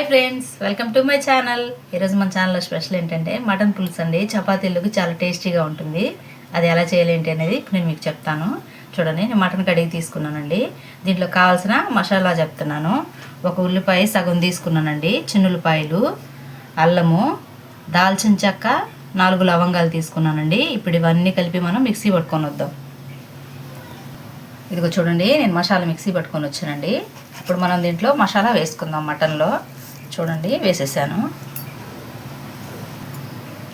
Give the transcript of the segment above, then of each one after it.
Hi friends, welcome to my channel. ఈరోజు మన ఛానల్లో స్పెషల్ ఏంటంటే మటన్ పులుసు అండి. చపాతీలకు చాలా టేస్టీగా ఉంటుంది. అది ఎలా చేయాలేంటి అనేది ఇప్పుడు నేను మీకు చెప్తాను. చూడండి, నేను మటన్ కడిగి తీసుకున్నానండి. దీంట్లో కావాల్సిన మసాలా చెప్తున్నాను. ఒక ఉల్లిపాయ సగం తీసుకున్నానండి, చిన్నుల్లిపాయలు, అల్లము, దాల్చిన చెక్క, 4 లవంగాలు తీసుకున్నానండి. ఇప్పుడు ఇవన్నీ కలిపి మనం మిక్సీ పట్టుకొని వద్దాం. ఇదిగో చూడండి, నేను మసాలా మిక్సీ పట్టుకొని వచ్చానండి. ఇప్పుడు మనం దీంట్లో మసాలా వేసుకుందాం. మటన్లో చూడండి వేసేసాను.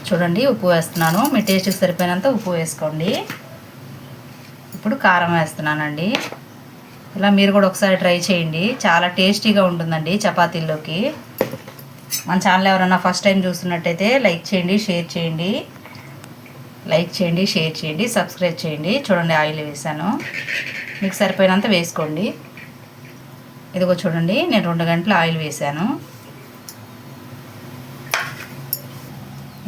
చూడండి, ఉప్పు వేస్తున్నాను. మీ టేస్ట్కి సరిపోయినంత ఉప్పు వేసుకోండి. ఇప్పుడు కారం వేస్తున్నానండి. ఇలా మీరు కూడా ఒకసారి ట్రై చేయండి, చాలా టేస్టీగా ఉంటుందండి చపాతీల్లోకి. మన ఛానల్ ఎవరైనా ఫస్ట్ టైం చూస్తున్నట్టయితే లైక్ చేయండి, షేర్ చేయండి. లైక్ చేయండి, షేర్ చేయండి, సబ్స్క్రైబ్ చేయండి. చూడండి, ఆయిల్ వేసాను. మీకు సరిపోయినంత వేసుకోండి. ఇదిగో చూడండి, నేను 2 గంటలు ఆయిల్ వేసాను.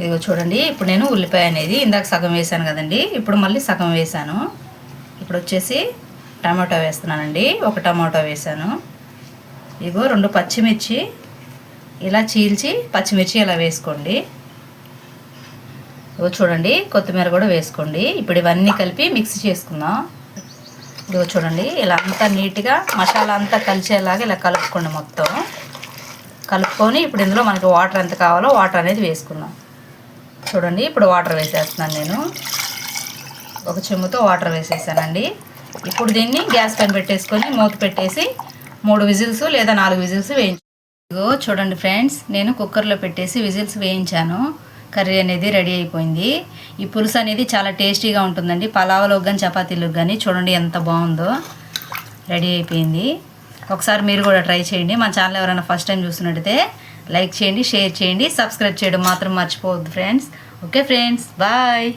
ఇదిగో చూడండి, ఇప్పుడు నేను ఉల్లిపాయ అనేది ఇందాక సగం వేసాను కదండి, ఇప్పుడు మళ్ళీ సగం వేసాను. ఇప్పుడు వచ్చేసి టమాటో వేస్తున్నానండి. 1 టమాటో వేసాను. ఇదిగో 2 పచ్చిమిర్చి ఇలా చీల్చి పచ్చిమిర్చి ఇలా వేసుకోండి. ఇదిగో చూడండి, కొత్తిమీర కూడా వేసుకోండి. ఇప్పుడు ఇవన్నీ కలిపి మిక్స్ చేసుకుందాం. ఇదిగో చూడండి, ఇలా అంతా నీట్గా మసాలా అంతా కలిసేలాగా ఇలా కలుపుకోండి. మొత్తం కలుపుకొని ఇప్పుడు ఇందులో మనకి వాటర్ ఎంత కావాలో వాటర్ అనేది వేసుకుందాం. చూడండి, ఇప్పుడు వాటర్ వేసేస్తున్నాను. నేను 1 చెంబుతో వాటర్ వేసేసానండి. ఇప్పుడు దీన్ని గ్యాస్ పైన పెట్టేసుకొని మూత పెట్టేసి 3 విజిల్స్ లేదా 4 విజిల్స్ వేయించాను. ఇదిగో చూడండి ఫ్రెండ్స్, నేను కుక్కర్లో పెట్టేసి విజిల్స్ వేయించాను. కర్రీ అనేది రెడీ అయిపోయింది. ఈ పులుసు అనేది చాలా టేస్టీగా ఉంటుందండి. పలావులోకి కానీ చపాతీలోకి కానీ. చూడండి ఎంత బాగుందో, రెడీ అయిపోయింది. ఒకసారి మీరు కూడా ట్రై చేయండి. మన ఛానల్ ఎవరైనా ఫస్ట్ టైం చూస్తున్నట్టయితే లైక్ చేయండి, షేర్ చేయండి, సబ్స్క్రైబ్ చేయడం మాత్రం మర్చిపోవద్దు ఫ్రెండ్స్. Okay friends, bye.